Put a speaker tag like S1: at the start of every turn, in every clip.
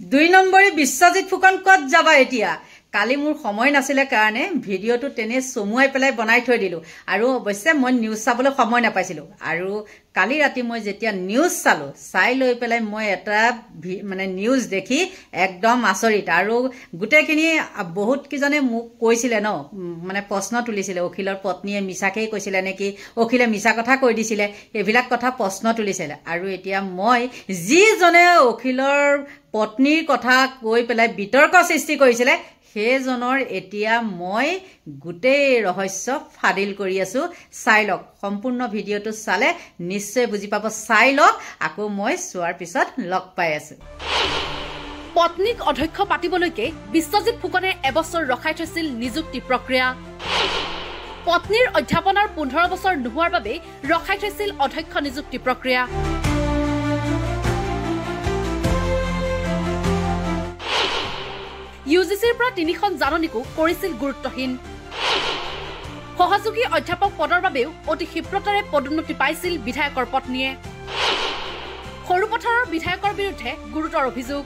S1: 2 নম্বৰী বিশ্বজিৎ ফুকন কত যাবা এতিয়া কালি মোৰ সময় নাছিলে কাৰণে ভিডিওটো তেনে সমুৱাই পেলাই বনাই থৈ দিলো আৰু অৱশ্যে মই নিউজ চাবলৈ সময় নাপাইছিলো আৰু কালি ৰাতি মই যেতিয়া নিউজ চালো চাই লৈ পেলাই মই এটা মানে নিউজ দেখি একদম আচৰিত আৰু গুটেখিনি বহুত কিজনে মোক কৈছিলে ন মানে প্ৰশ্ন তুলিছিলে অখিলৰ পত্নীয়ে মিছাকেই কৈছিলে নেকি অখিলে মিছা কথা কৈ দিছিলে এবিলাক কথা প্ৰশ্ন তুলিছিলে আৰু এতিয়া মই যি জনে অখিলৰ পত্নীৰ কথা কৈ পেলাই বিতৰ্ক সৃষ্টি কৰিছিলে সেইজনৰ এতিয়া মই গুটেই ৰহস্য ফাদিল কৰি আছো চাই লওক সম্পূৰ্ণ ভিডিওটো চালে নিশ্চয় বুজি পাব চাই লওক আকৌ মই চোৱাৰ পিছত লগ পাই আছো
S2: পত্নীক অধ্যক্ষ পাতিবলৈকে বিশ্বজিৎ ফুকনে এবছৰ ৰখাই থৈছিল নিযুক্তি প্ৰক্ৰিয়া পত্নীৰ অধ্যাপনাৰ 15 বছৰ নোহোৱাৰ বাবে ৰখাই থৈছিল অধ্যক্ষ নিযুক্তি প্ৰক্ৰিয়া ইউজিচিৰ পৰা 3খন জাননীকো কৰিছিল গুৰুত্বহীন সহযোগী অধ্যাপক পদৰ বাবেও অতি ক্ষিপ্ৰতাৰে পদোন্নতি পাইছিল বিধায়কৰ পত্নীয়ে সৰুপথাৰৰ বিধায়কৰ বিৰুদ্ধে গুৰুতৰ অভিযোগ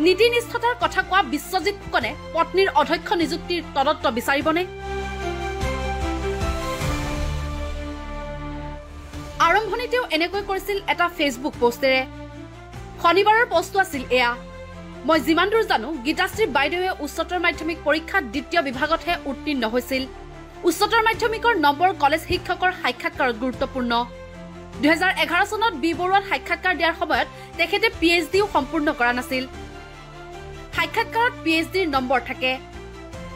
S2: নীতি নিষ্ঠতাৰ কথা কোৱা বিশ্বজিৎ ফুকনে পত্নীৰ অধ্যক্ষ নিযুক্তিৰ তদন্ত বিচাৰিবনে আৰম্ভণিতেও এনেকৈ কৰিছিল এটা ফেচবুক পোষ্টেৰে শনিবাৰৰ পোষ্টটো আছিল এয়া মই যিমান দূৰ জানো গীতাশ্ৰী বাইদেৱে উচ্চতৰ মাধ্যমিক পৰীক্ষাত দ্বিতীয় বিভাগতহে উত্তীৰ্ণ হৈছিল উচ্চতৰ মাধ্যমিকৰ নম্বৰ কলেজ শিক্ষকৰ সাক্ষাৎকাৰত গুৰুত্বপূৰ্ণ 2011 চনত বি বৰুৱাত সাক্ষাৎকাৰ দিয়াৰ সময়ত তেখেতে পিএইচডিও সম্পূৰ্ণ কৰা নাছিল সাক্ষাৎকাৰত পিএইচডিৰ নম্বৰ থাকে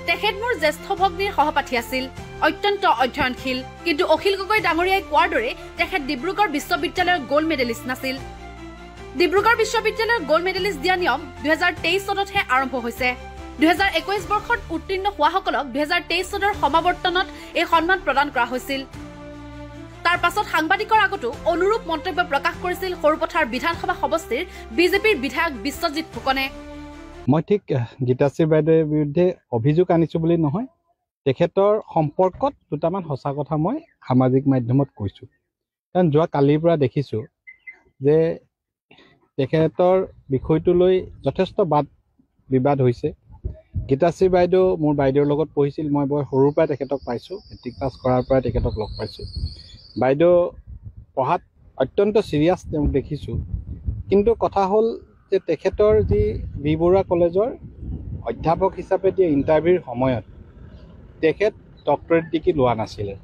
S2: তেখেত মোৰ জ্যেষ্ঠ ভগ্নীৰ সহপাঠী আছিল অত্যন্ত অধ্যয়নশীল কিন্তু অখিল গগৈ ডাঙৰীয়াই কোৱাৰ দৰে তেখেত ডিব্ৰুগড় বিশ্ববিদ্যালয়ৰ গোল্ড মেডেলিষ্ট নাছিল ডিব্ৰুগড় বিশ্ববিদ্যালয়ৰ গোল্ড মেডেলিষ্ট দিয়া নিয়ম 2023 চনতহে আৰম্ভ হৈছে 2021 বৰ্ষত উত্তীৰ্ণ হোৱাসকলক 2023 চনৰ সমাৱৰ্তনত এই সন্মান প্ৰদান কৰা হৈছিল তাৰ পাছত সাংবাদিকৰ আগতো অনুৰূপ মন্তব্য প্ৰকাশ কৰিছিল সৰুপথাৰ বিধানসভা সমষ্টিৰ বিজেপিৰ বিধায়ক বিশ্বজিৎ ফুকনে
S3: মই ঠিক গীতাশ্ৰী বাইদেউৰ বিৰুদ্ধে অভিযোগ আনিছো বুলি নহয় তেখেতৰ সম্পৰ্কত দুটামান সঁচা কথা মই সামাজিক মাধ্যমত কৈছো কাৰণ যোৱা কালিৰ পৰা দেখিছো যে তেখেতৰ বিষয়টো লৈ যথেষ্ট বাদ বিবাদ হৈছে গীতাশ্ৰী বাইদেউ মোৰ বাইদেউৰ লগত পঢ়িছিল মই বৰ সৰুৰ পৰা তেখেতক পাইছো মেট্ৰিক পাছ কৰাৰ পৰা তেখেতক লগ পাইছো বাইদেউ পঢ়াত অত্যন্ত সিৰিয়াছ তেওঁক দেখিছো কিন্তু কথা হ'ল যে তেখেতৰ যি বি বৰুৱা কলেজৰ অধ্যাপক হিচাপে দিয়া ইণ্টাৰভিউৰ সময়ত তেখেত ডক্টৰেট ডিগ্ৰী লোৱা নাছিলে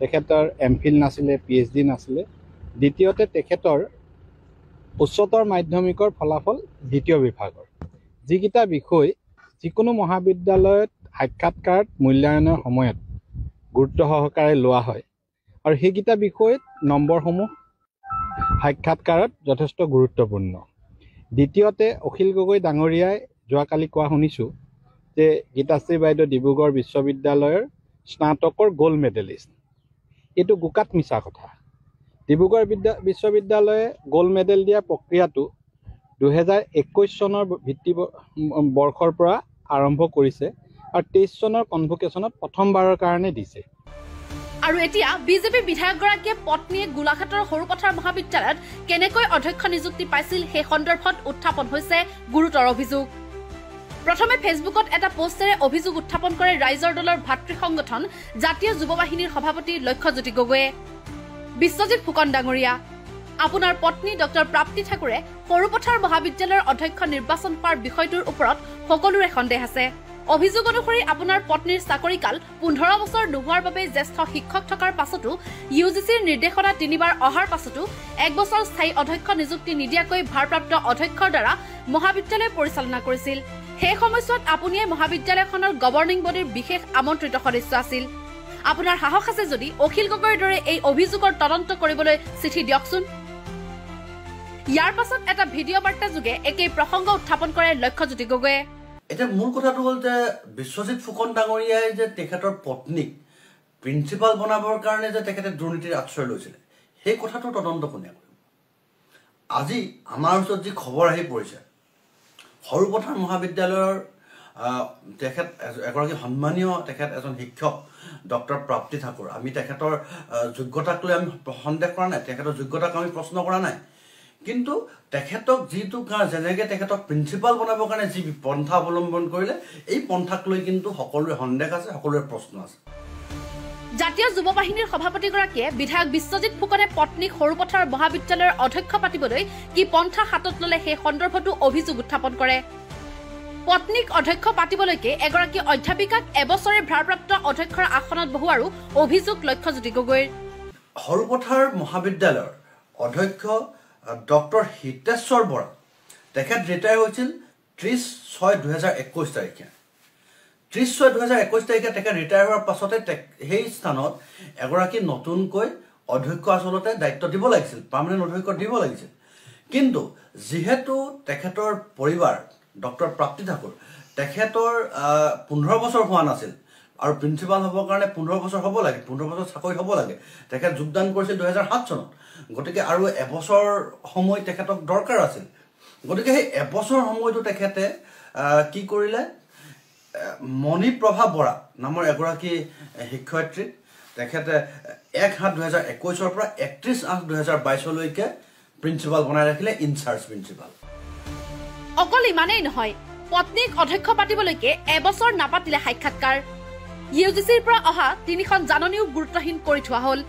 S3: তেখেতৰ এমফিল নাছিলে পিএইচডি নাছিলে দ্বিতীয়তে তেখেতৰ উচ্চতৰ মাধ্যমিকৰ ফলাফল দ্বিতীয় বিভাগৰ যিকিটা বিষয় যিকোনো মহাবিদ্যালয়ত সাক্ষাৎকাৰত মূল্যায়নৰ সময়ত গুৰুত্ব সহকাৰে লোৱা হয় আৰু সেইকিটা বিষয়ত নম্বৰসমূহ সাক্ষাৎকাৰত যথেষ্ট গুৰুত্বপূৰ্ণ দ্বিতীয়তে অখিল গগৈ ডাঙৰীয়াই যোৱাকালি কোৱা শুনিছো যে গীতাশ্ৰী বাইদেউ ডিব্ৰুগড় বিশ্ববিদ্যালয়ৰ স্নাতকৰ গোল্ড মেডেলিষ্ট এইটো গোকাত মিছা কথা ডিব্ৰুগড় বিশ্ববিদ্যালয়ে গোল্ড মেডেল দিয়া প্ৰক্ৰিয়াটো 2021 চনৰ ভিত্তি বৰ্ষৰ পৰা আৰম্ভ কৰিছে আৰু 23 চনৰ কনভোকেশনত প্ৰথমবাৰৰ কাৰণে দিছে
S2: আৰু এতিয়া বিজেপি বিধায়কগৰাকীয়ে পত্নীয়ে গোলাঘাটৰ সৰুপথাৰ মহাবিদ্যালয়ত কেনেকৈ অধ্যক্ষ নিযুক্তি পাইছিল সেই সন্দৰ্ভত উত্থাপন হৈছে গুৰুতৰ অভিযোগ প্ৰথমে ফেচবুকত এটা পোষ্টেৰে অভিযোগ উত্থাপন কৰে ৰাইজৰ দলৰ ভাতৃ সংগঠন জাতীয় যুৱ বাহিনীৰ সভাপতি লক্ষ্যজ্যোতি গগৈয়ে বিশ্বজিৎ ফুকন ডাঙৰীয়া আপোনাৰ পত্নী ডক্টৰ প্ৰাপ্তি ঠাকুৰে সৰুপথাৰ মহাবিদ্যালয়ৰ অধ্যক্ষ নিৰ্বাচন কৰাৰ বিষয়টোৰ ওপৰত সকলোৰে সন্দেহ আছে অভিযোগ অনুসৰি আপোনাৰ পত্নীৰ চাকৰিকাল 15 বছৰ নোহোৱাৰ বাবে জ্যেষ্ঠ শিক্ষক থকাৰ পাছতো ইউজিচিৰ নিৰ্দেশনা 3বাৰ অহাৰ পাছতো 1 বছৰ স্থায়ী অধ্যক্ষ নিযুক্তি নিদিয়াকৈ ভাৰপ্ৰাপ্ত অধ্যক্ষৰ দ্বাৰা মহাবিদ্যালয় পৰিচালনা কৰিছিল সেই সময়ছোৱাত আপুনিয়ে মহাবিদ্যালয়খনৰ গভৰ্ণিং বডিৰ বিশেষ আমন্ত্ৰিত সদস্য আছিল আপোনাৰ সাহস আছে যদি অখিল গগৈৰ দৰে এই অভিযোগৰ তদন্ত কৰিবলৈ চিঠি দিয়কচোন ইয়াৰ পাছত এটা ভিডিঅ' বাৰ্তা যোগে একেই প্ৰসংগ উত্থাপন কৰে লক্ষ্যজ্যোতি গগৈয়ে
S4: এতিয়া মূল কথাটো হ'ল যে বিশ্বজিৎ ফুকন ডাঙৰীয়াই যে তেখেতৰ পত্নীক প্ৰিন্সিপাল বনাবৰ কাৰণে যে তেখেতে দুৰ্নীতিৰ আশ্ৰয় লৈছিলে সেই কথাটো তদন্ত কোনে কৰিব আজি আমাৰ ওচৰত যি খবৰ আহি পৰিছে সৰুপথাৰ মহাবিদ্যালয়ৰ তেখেত এগৰাকী সন্মানীয় তেখেত এজন শিক্ষক ডক্টৰ প্ৰাপ্তি ঠাকুৰ আমি তেখেতৰ যোগ্যতাক লৈ আমি সন্দেহ কৰা নাই তেখেতৰ যোগ্যতাক আমি প্ৰশ্ন কৰা নাই কিন্তু তেখেতক যিটো যেনেকৈ তেখেতক প্ৰিন্সিপাল বনাবৰ কাৰণে যি পন্থা অৱলম্বন কৰিলে এই পন্থাক লৈ কিন্তু সকলোৰে সন্দেহ আছে, সকলোৰে প্ৰশ্ন আছে।
S2: জাতীয় যুৱ বাহিনীৰ সভাপতিগৰাকীয়ে বিধায়ক বিশ্বজিৎ ফুকনে পত্নীক সৰুপথাৰ মহাবিদ্যালয়ৰ অধ্যক্ষ পাতিবলৈ কি পন্থা হাতত ল'লে সেই সন্দৰ্ভতো অভিযোগ উত্থাপন কৰে। পত্নীক অধ্যক্ষ পাতিবলৈকে এগৰাকী অধ্যাপিকাক এবছৰে ভাৰপ্ৰাপ্ত অধ্যক্ষৰ আসনত বহুৱাৰো অভিযোগ লক্ষ্যজ্যোতি গগৈৰ।
S4: সৰুপথাৰ মহাবিদ্যালয়ৰ অধ্যক্ষ ডক্টৰ হিতেশ্বৰ বৰা তেখেত ৰিটায়াৰ হৈছিল 30/6/2021 তাৰিখে। 30/6/2021 তাৰিখে তেখেত ৰিটায়াৰ হোৱাৰ পাছতে সেই স্থানত এগৰাকী নতুনকৈ অধ্যক্ষ আচলতে দায়িত্ব দিব লাগিছিল, পাৰ্মানেণ্ট অধ্যক্ষ দিব লাগিছিল। কিন্তু যিহেতু তেখেতৰ পৰিবাৰ ডক্টৰ প্ৰাপ্তি ঠাকুৰ তেখেতৰ 15 বছৰ হোৱা নাছিল আৰু প্ৰিন্সিপাল হ'বৰ কাৰণে 15 বছৰ হ'ব লাগে, 15 বছৰ চাকৰি হ'ব লাগে। তেখেত যোগদান কৰিছিল 2007 চনত। গতিকে আৰু এবছৰ সময় তেখেতক দৰকাৰ আছিল। গতিকে সেই এবছৰ সময়টো তেখেতে কি কৰিলে, মণিপ্ৰভা বৰা নামৰ এগৰাকী শিক্ষয়িত্ৰীক তেখেতে 1/7/2021 পৰা 31/8/2022 প্ৰিন্সিপাল বনাই ৰাখিলে, ইনচাৰ্জ প্ৰিন্সিপাল।
S2: অকল ইমানেই নহয়, পত্নীক অধ্যক্ষ পাতিবলৈকে এবছৰ নাপাতিলে সাক্ষাৎকাৰ। ইউজিচিৰ পৰা অহা 3খন জাননীও গুৰুত্বহীন কৰি থোৱা হ'ল।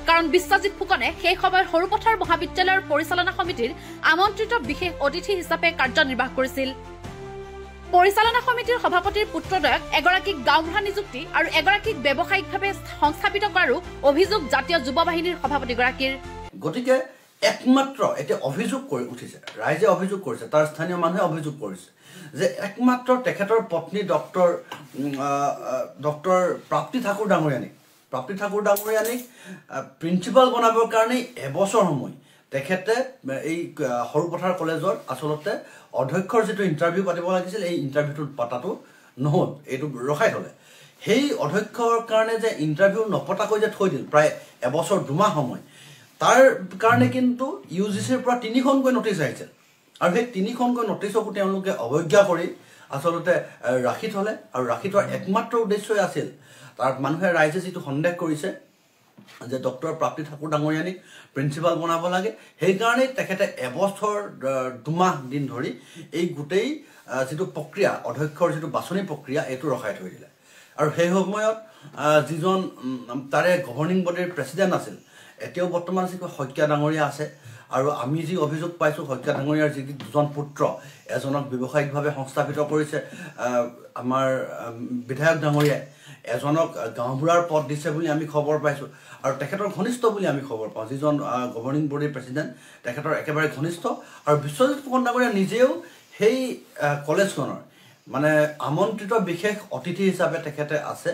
S2: কাৰণ বিশ্বজিৎ ফুকনে সেই সময়ত সৰুপথাৰ মহাবিদ্যালয়ৰ পৰিচালনা সমিতিৰ আমন্ত্ৰিত বিশেষ অতিথি হিচাপে কাৰ্যনিৰ্বাহ কৰিছিল। পৰিচালনা সমিতিৰ সভাপতিৰ পুত্ৰদ্বয়ক এগৰাকীক গাঁওবুঢ়া নিযুক্তি আৰু এগৰাকীক ব্যৱসায়িকভাৱে সংস্থাপিত কৰাৰো অভিযোগ জাতীয় যুৱ বাহিনীৰ সভাপতিগৰাকীৰ।
S4: গতিকে একমাত্ৰ এতিয়া অভিযোগ কৰি উঠিছে, ৰাইজে অভিযোগ কৰিছে, তাৰ স্থানীয় মানুহে অভিযোগ কৰিছে যে একমাত্ৰ তেখেতৰ পত্নী ডক্টৰ প্ৰাপ্তি ঠাকুৰ ডাঙৰীয়ানীক প্ৰিন্সিপাল বনাবৰ কাৰণে এবছৰ সময় তেখেতে এই সৰুপথাৰ কলেজৰ আচলতে অধ্যক্ষৰ যিটো ইণ্টাৰভিউ পাতিব লাগিছিল এই ইণ্টাৰভিউটো পাতাটো নহ'ল, এইটো ৰখাই থ'লে। সেই অধ্যক্ষৰ কাৰণে যে ইণ্টাৰভিউ নপতাকৈ যে থৈ দিল প্ৰায় এবছৰ 2 মাহ সময়, তাৰ কাৰণে কিন্তু ইউজিচিৰ পৰা 3খনকৈ নটিচ আহিছিল আৰু সেই 3খনকৈ নটিচকো তেওঁলোকে অৱজ্ঞা কৰি আচলতে ৰাখি থ'লে। আৰু ৰাখি থোৱাৰ একমাত্ৰ উদ্দেশ্যই আছিল, তাৰ মানুহে ৰাইজে যিটো সন্দেহ কৰিছে যে ডক্টৰ প্ৰাপ্তি ঠাকুৰ ডাঙৰীয়ানীক প্ৰিন্সিপাল বনাব লাগে, সেইকাৰণেই তেখেতে এবছৰ 2 মাহ দিন ধৰি এই গোটেই যিটো প্ৰক্ৰিয়া, অধ্যক্ষৰ যিটো বাছনি প্ৰক্ৰিয়া, এইটো ৰখাই থৈ দিলে। আৰু সেই সময়ত যিজন তাৰে গভৰ্ণিং বডিৰ প্ৰেচিডেণ্ট আছিল, এতিয়াও বৰ্তমান শইকীয়া ডাঙৰীয়া আছে। আৰু আমি যি অভিযোগ পাইছোঁ, শইকীয়া ডাঙৰীয়াৰ যি 2জন পুত্ৰ, এজনক ব্যৱসায়িকভাৱে সংস্থাপিত কৰিছে আমাৰ বিধায়ক ডাঙৰীয়াই, এজনক গাঁওবুঢ়াৰ পদ দিছে বুলি আমি খবৰ পাইছোঁ আৰু তেখেতৰ ঘনিষ্ঠ বুলি আমি খবৰ পাওঁ। যিজন গভৰ্ণিং বডিৰ প্ৰেচিডেণ্ট তেখেতৰ একেবাৰে ঘনিষ্ঠ। আৰু বিশ্বজিৎ ফুকন ডাঙৰীয়া নিজেও সেই কলেজখনৰ মানে আমন্ত্ৰিত বিশেষ অতিথি হিচাপে তেখেতে আছে।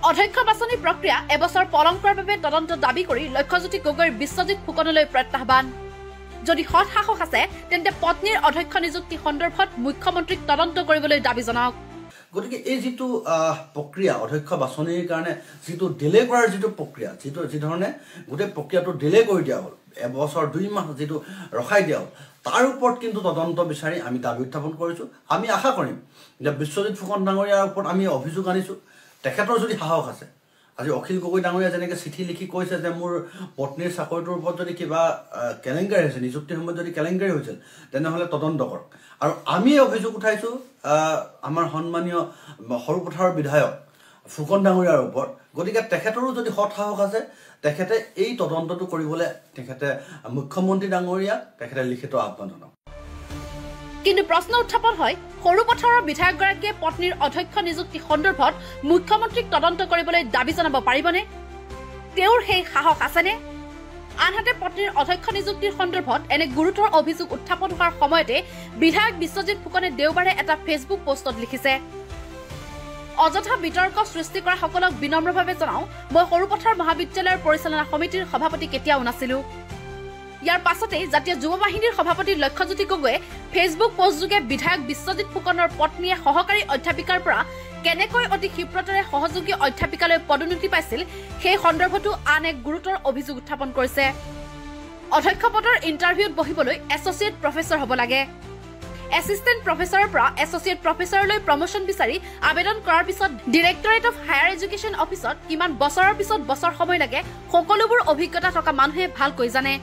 S2: অধ্যক্ষ বাছনি প্ৰক্ৰিয়া এবছৰ পলম কৰাৰ বাবে তদন্ত দাবী কৰি লক্ষ্যজ্যোতি গগৈৰ বিশ্বজিৎ ফুকনলৈ প্ৰত্যাহ্বান। যদি সৎ সাহস আছে তেন্তে পত্নীৰ অধ্যক্ষ নিযুক্তি সন্দৰ্ভত মুখ্যমন্ত্ৰীক তদন্ত কৰিবলৈ দাবী জনাওক।
S4: গতিকে এই যিটো প্ৰক্ৰিয়া, অধ্যক্ষ বাছনিৰ কাৰণে যিটো ডিলে কৰাৰ যিটো প্ৰক্ৰিয়া, যিধৰণে গোটেই প্ৰক্ৰিয়াটো ডিলে কৰি দিয়া হ'ল, এবছৰ 2 মাহ যিটো ৰখাই দিয়া হ'ল, তাৰ ওপৰত কিন্তু তদন্ত বিচাৰি আমি দাবী উত্থাপন কৰিছোঁ। আমি আশা কৰিম যে বিশ্বজিৎ ফুকন ডাঙৰীয়াৰ ওপৰত আমি অভিযোগ আনিছোঁ, তেখেতৰ যদি সাহস আছে, আজি অখিল গগৈ ডাঙৰীয়া যেনেকৈ চিঠি লিখি কৈছে যে মোৰ পত্নীৰ চাকৰিটোৰ ওপৰত যদি কিবা কেলেংকাৰী হৈছে, নিযুক্তিৰ সময়ত যদি কেলেংকাৰী হৈছিল, তেনেহ'লে তদন্ত কৰক। আৰু আমি অভিযোগ উঠাইছোঁ আমাৰ সন্মানীয় সৰুপথাৰৰ বিধায়ক ফুকন ডাঙৰীয়াৰ ওপৰত। গতিকে তেখেতৰো যদি সৎ সাহস আছে, তেখেতে এই তদন্তটো কৰিবলৈ তেখেতে মুখ্যমন্ত্ৰী ডাঙৰীয়াক তেখেতে লিখিত আহ্বান জনাওক।
S2: কিন্তু প্ৰশ্ন উত্থাপন হয়, সৰুপথাৰৰ বিধায়কগৰাকীয়ে পত্নীৰ অধ্যক্ষ নিযুক্তি সন্দৰ্ভত মুখ্যমন্ত্ৰীক তদন্ত কৰিবলৈ দাবী জনাব পাৰিবনে? তেওঁৰ সেই সাহস আছেনে? আনহাতে পত্নীৰ অধ্যক্ষ নিযুক্তিৰ সন্দৰ্ভত এনে গুৰুতৰ অভিযোগ উত্থাপন হোৱাৰ সময়তে বিধায়ক বিশ্বজিৎ ফুকনে দেওবাৰে এটা ফেচবুক পোষ্টত লিখিছে, অযথা বিতৰ্ক সৃষ্টি কৰা সকলক বিনম্ৰভাৱে জনাওঁ, মই সৰুপথাৰ মহাবিদ্যালয়ৰ পৰিচালনা সমিতিৰ সভাপতি কেতিয়াও নাছিলো। ইয়াৰ পাছতেই জাতীয় যুৱ বাহিনীৰ সভাপতি লক্ষ্যজ্যোতি গগৈয়ে ফেচবুক পোষ্টযোগে বিধায়ক বিশ্বজিৎ ফুকনৰ পত্নীয়ে সহকাৰী অধ্যাপিকাৰ পৰা কেনেকৈ অতি ক্ষিপ্ৰতাৰে সহযোগী অধ্যাপিকালৈ পদোন্নতি পাইছিল সেই সন্দৰ্ভতো আন এক গুৰুতৰ অভিযোগ উত্থাপন কৰিছে। অধ্যক্ষ পদৰ ইণ্টাৰভিউত বহিবলৈ এছ'চিয়েট প্ৰফেচৰ হ'ব লাগে। এছিষ্টেণ্ট প্ৰফেচৰৰ পৰা এছ'চিয়েট প্ৰফেচৰলৈ প্ৰমোশ্যন বিচাৰি আবেদন কৰাৰ পিছত ডিৰেক্টৰেট অফ হায়াৰ এডুকেশ্যন অফিচত কিমান বছৰৰ পিছত বছৰ সময় লাগে সকলোবোৰ অভিজ্ঞতা থকা মানুহে ভালকৈ জানে।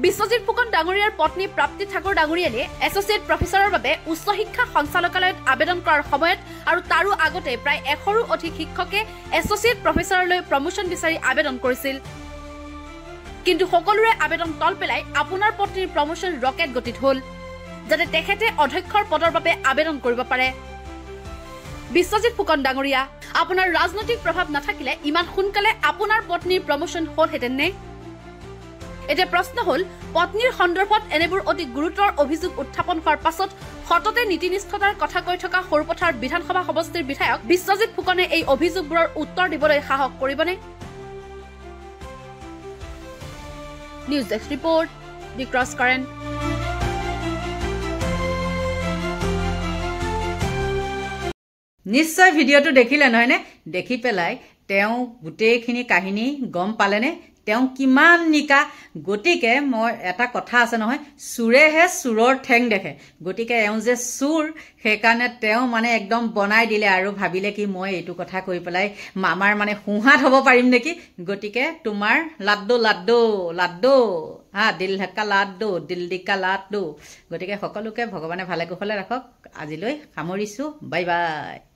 S2: বিশ্বজিৎ ফুকন ডাঙৰীয়াৰ পত্নী প্ৰাপ্তি ঠাকুৰ ডাঙৰীয়ালে এছ'চিয়েট প্ৰফেচৰৰ বাবে উচ্চ শিক্ষা সঞ্চালকালয়ত আবেদন কৰাৰ সময়ত আৰু তাৰো আগতে প্ৰায় 100ৰো অধিক শিক্ষকে এছ'চিয়েট প্ৰফেচৰলৈ প্ৰমোশ্যন বিচাৰি আবেদন কৰিছিল। কিন্তু সকলোৰে আবেদন তল পেলাই আপোনাৰ পত্নীৰ প্ৰমোশ্যন ৰকেট গতিত হ'ল, যাতে তেখেতে অধ্যক্ষৰ পদৰ বাবে আবেদন কৰিব পাৰে। বিশ্বজিৎ ফুকন ডাঙৰীয়া, আপোনাৰ ৰাজনৈতিক প্ৰভাৱ নাথাকিলে ইমান সোনকালে আপোনাৰ পত্নীৰ প্ৰমোশ্যন হ'লহেঁতেন নে? এতিয়া প্ৰশ্ন হ'ল, পত্নীৰ সন্দৰ্ভত এনেবোৰ অতি গুৰুতৰ অভিযোগ উত্থাপন হোৱাৰ পাছত সততে নীতিনিষ্ঠতাৰ কথা কৈ থকা সৰুপথাৰ বিধানসভা সমষ্টিৰ বিধায়ক বিশ্বজিৎ ফুকনে এই অভিযোগবোৰৰ উত্তৰ দিবলৈ সাহস কৰিবনে? নিউজ ডেস্ক ৰিপৰ্ট, দি ক্ৰছ কাৰেণ্ট।
S1: নিশ্চয় ভিডিঅ'টো দেখিলে নহয়নে? দেখি পেলাই তেওঁ গোটেইখিনি কাহিনী গম পালেনে? তেওঁ কিমান নিকা? গতিকে মই এটা কথা আছে নহয়, চোৰেহে চোৰৰ ঠেং দেখে। গতিকে এওঁ যে চোৰ, সেইকাৰণে তেওঁ মানে একদম বনাই দিলে আৰু ভাবিলে কি মই এইটো কথা কৈ পেলাই মামাৰ মানে সোঁহাত হ'ব পাৰিম নেকি। গতিকে তোমাৰ লাড্ডু লাড্ডু লাড্ডু দিল ঢাক্কা লাড্ডু দিল দিক্কা লাড্ডু। গতিকে সকলোকে ভগৱানে ভালে কুশলে ৰাখক। আজিলৈ সামৰিছোঁ। Bye bye.